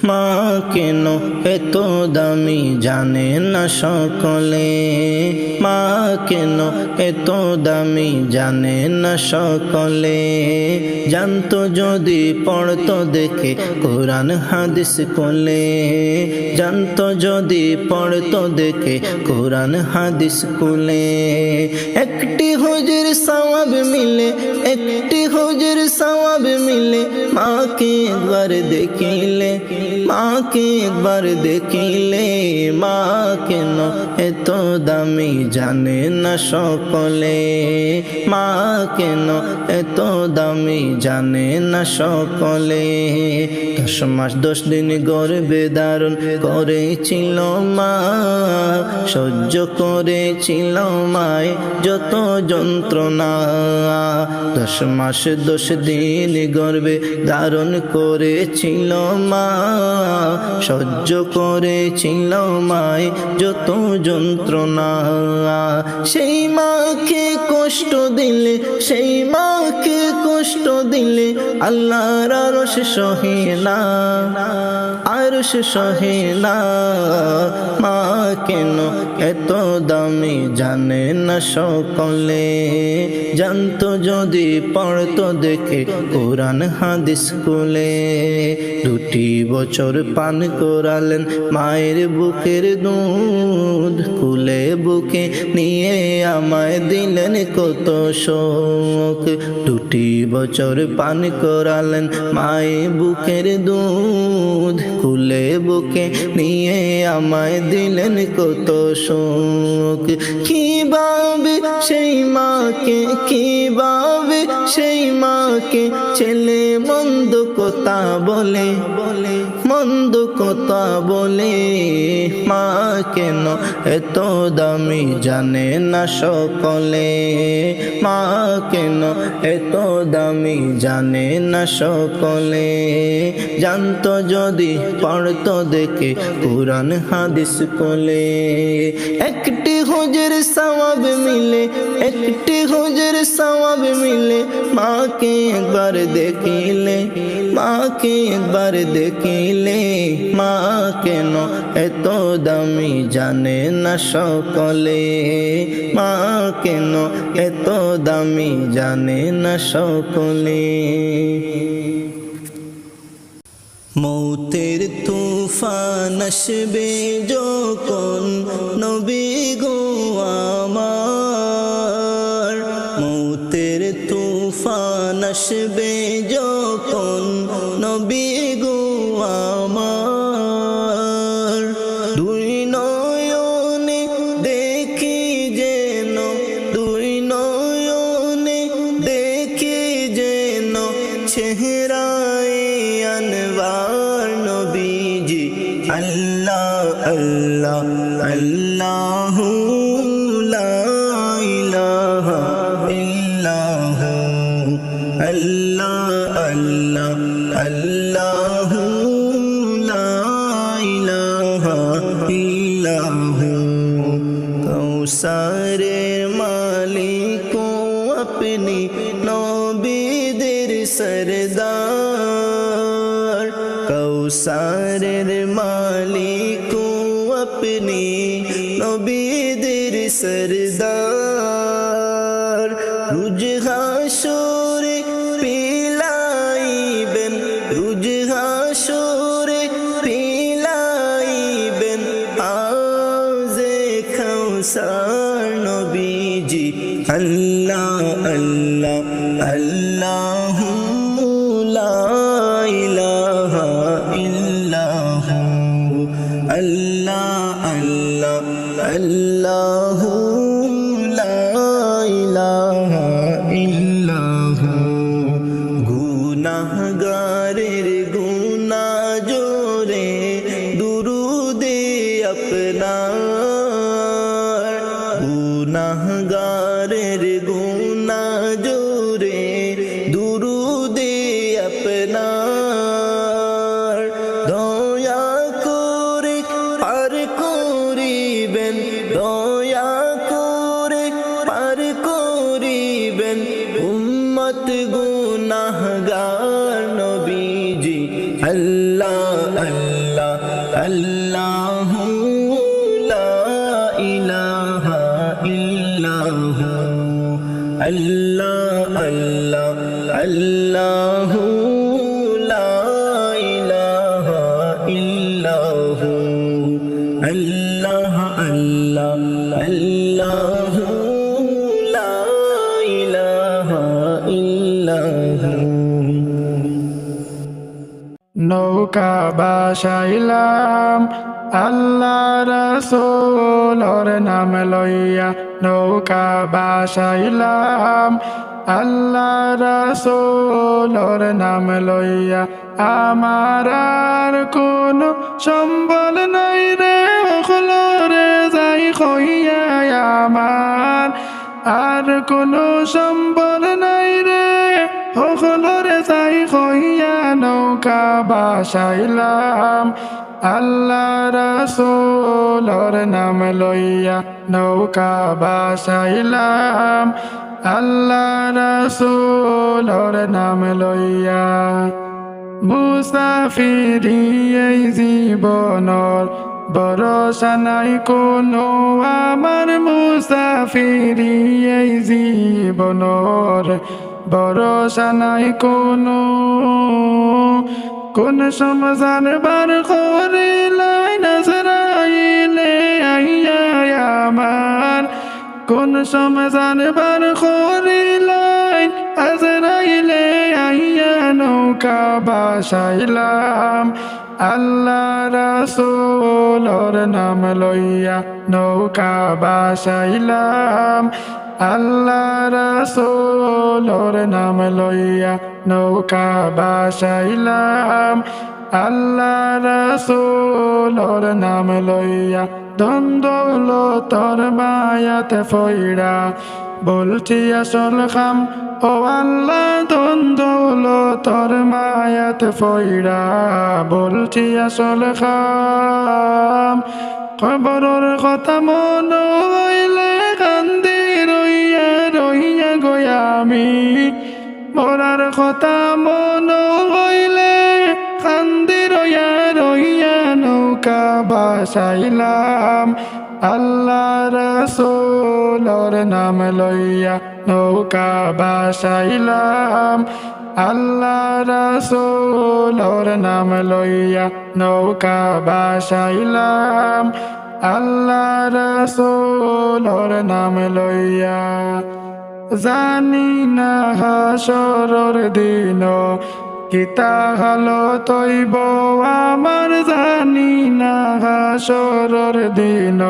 মা কেন এত দামি জানে না সকলে, মা কেন এত দামি জানে না সকলে। জানতো যদি পড়তো দেখে কোরআন হাদিস কোলে, জানতো যদি পড়তো দেখে কোরআন হাদিস কোলে। একটি হুজুর সওয়াব মিলে, একটি হুজুর সওয়াব মিলে, মাকে একবার দেখিলে, মাকে একবার দেখিলে। মা কেন এত দামি জানে না সকলে, মা কেন এত দামি জানে না সকলে। 10 মাস 10 দিন গর্ভে ধারণ করেছিল মা, সহ্য করেছিল মায় যত যন্ত্রণা। 10 মাস 10 দিন গর্ভে ধারণ করেছিল মা, সহ্য করেছিল মায় যত যন্ত্রণা। সেই মাকে কষ্ট দিলে, সেই মাকে কষ্ট দিলে আল্লাহর আরশ সহে না, আরশ সহে না। মা কেন এত দামি জানে না সকলে, জানতো যদি পড়তো দেখে কোরআন হাদিস কোলে। 2 বছর পান করালেন মায়ের বুকের দুধ, কুলে বুকে নিয়ে আমায় দিলেন কত শোক। 2 বছর পান করালেন মায়ের বুকের দুধ, কুলে বুকে নিয়ে আমায় দিলেন কত শোক। কিভাবে সেই মাকে, কিভাবে সেই মাকে ছেলে মন্দ কথা বলে, মন্দ কথা বলে। মা কেন এত দামি জানে না সকলে, মা কেন এত দামি জানে না সকলে। জানতো যদি পড়তো দেখে কোরআন হাদিস কোলে। একটি হুজুর সওয়াব মিলে, একটি হুজুর সওয়াব মিলে, মাকে একবার দেখিলে, মাকে একবার দেখিলে। মা কেন এত দামি জানে না সকলে, মা কেন এত দামি জানে না সকলে। মৌতের তুফান আসবে যখন নবী গো আমার, মৌতের তুফান আসবে যখন নবী গো আমার। 2 নয়নে দেখি যেন, 2 নয়নে দেখি যেন চেহারায়ে আনওয়ার নবীজি। আল্লাহ আল্লাহ আল্লাহু লা ইলাহা ইল্লাহু, আল্লাহ আল্লাহ আল্লাহু লা ইলাহা ইল্লাহু। কৌসারের মালিক আপনি নবীদের সরদার, কৌসারের মালিক আপনি নবীদের সরদার। রোজ হাসরে পিলাইবেন, রোজ হাসরে পিলাইবেন আওয়াজে কৌসার নবীজি। আল্লাহ আল্লাহ আল্লাহু লা ইলাহা ইল্লাহু, আল্লাহ আল্লাহ আল্লাহু লা ইলাহা ইল্লাহু। গুনাহগারের গুনাহ জোরে দুরুদে আপনার, গুনাহগারের গুনাহ জোরে দুরুদে আপনার। দয়া করে পার করিবেন, দয়া আল্লাহ আল্লাহু লা ইলাহা ইল্লাহু আল্লাহ আল্লাহ আল্লাহু লা ইলাহা ইল্লাহু আল্লাহ আল্লাহ আল্লাহু লা ইলাহা ইল্লাহু নৌকা বাসাইলাম আল্লাহ রাসূলের নাম লইয়া নৌকা বাসাইলাম আল্লাহ রাসূলের নাম লইয়া আমার আর কোনো সম্বল নাই রে ওখলরে যাই কইয়া আমার আর কোনো সম্বল নাই রে ওখলরে যাই কইয়া নৌকা বাসাইলাম আল্লাহ রাসূলের নাম লইয়া নৌকা বাসাইলাম আল্লাহ রাসূলের নাম লইয়া মুসাফিরি এই জীবনের ভরসা নাই কোনো আমার মুসাফিরি এই জীবনের ভরসা নাই কোনো কোন সমাধান বার করিলাই নাজরাইলে আইয়া আমার কোন সমাধান বার করিলাই আজরাইলে আইয়া নৌকা বাসাইলাম আল্লাহ রাসূলের নাম লইয়া নৌকা বাসাইলাম আল্লাহ রাসূলের নাম লইয়া নৌকা বাসাইলাম আল্লাহ রাসূলের নাম লইয়া দ্বন্দ্বলতর মায়াতে ফইরা বলছি আসল খাম ও আল্লাহ দ্বন্দ্বলতর মায়াতে ফইরা বলছি আসল খাম কবরের কথা মনে হইলে কান্দি রইয়া রইয়া গয়ামি মরার কথা মনে হইলে কান্দি রইয়া রইয়া নৌকা বাসাইলাম আল্লাহ রাসূলের নাম লইয়া নৌকা বাসাইলাম আল্লাহ রাসূলের নাম লইয়া নৌকা বাসাইলাম আল্লাহ রাসূলের নাম লইয়া জানি না হাসরের দিন কিতা হলো তৈব আমার জানি না হাসরের দিন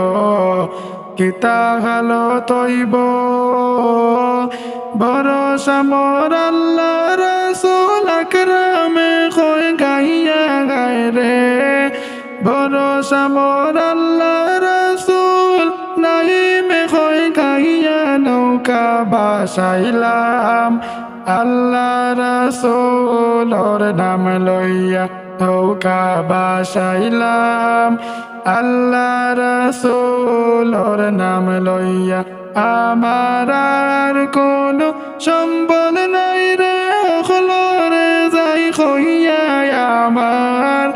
কিতা হলো তৈব ভরসা মোর আল্লাহ রাসূল আকরামে কই গাইয়া গায় রে ভরসা মোর আল্লাহ রাসূল নাইমে কই গাইয়া নৌকা বাসাইলাম আল্লাহ রাসূলের নাম লইয়া নৌকা বাসাইলাম আল্লাহ রাসূলের নাম লইয়া আমার আর কোনো সম্বল নাই রে ওখলরে যাই কইয়া আমার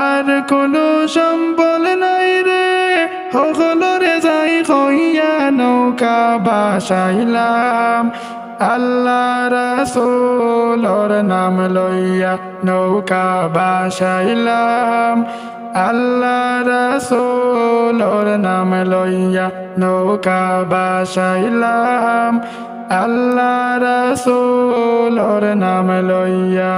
আর কোনো সম্বল নাই রে ওখলরে যাই কইয়া নৌকা বাসাইলাম আল্লাহ রাসূলের নাম লইয়া নৌকা বাসাইলাম আল্লাহ রাসূলের নাম লইয়া নৌকা বাসাইলাম আল্লাহ রাসূলের নাম লইয়া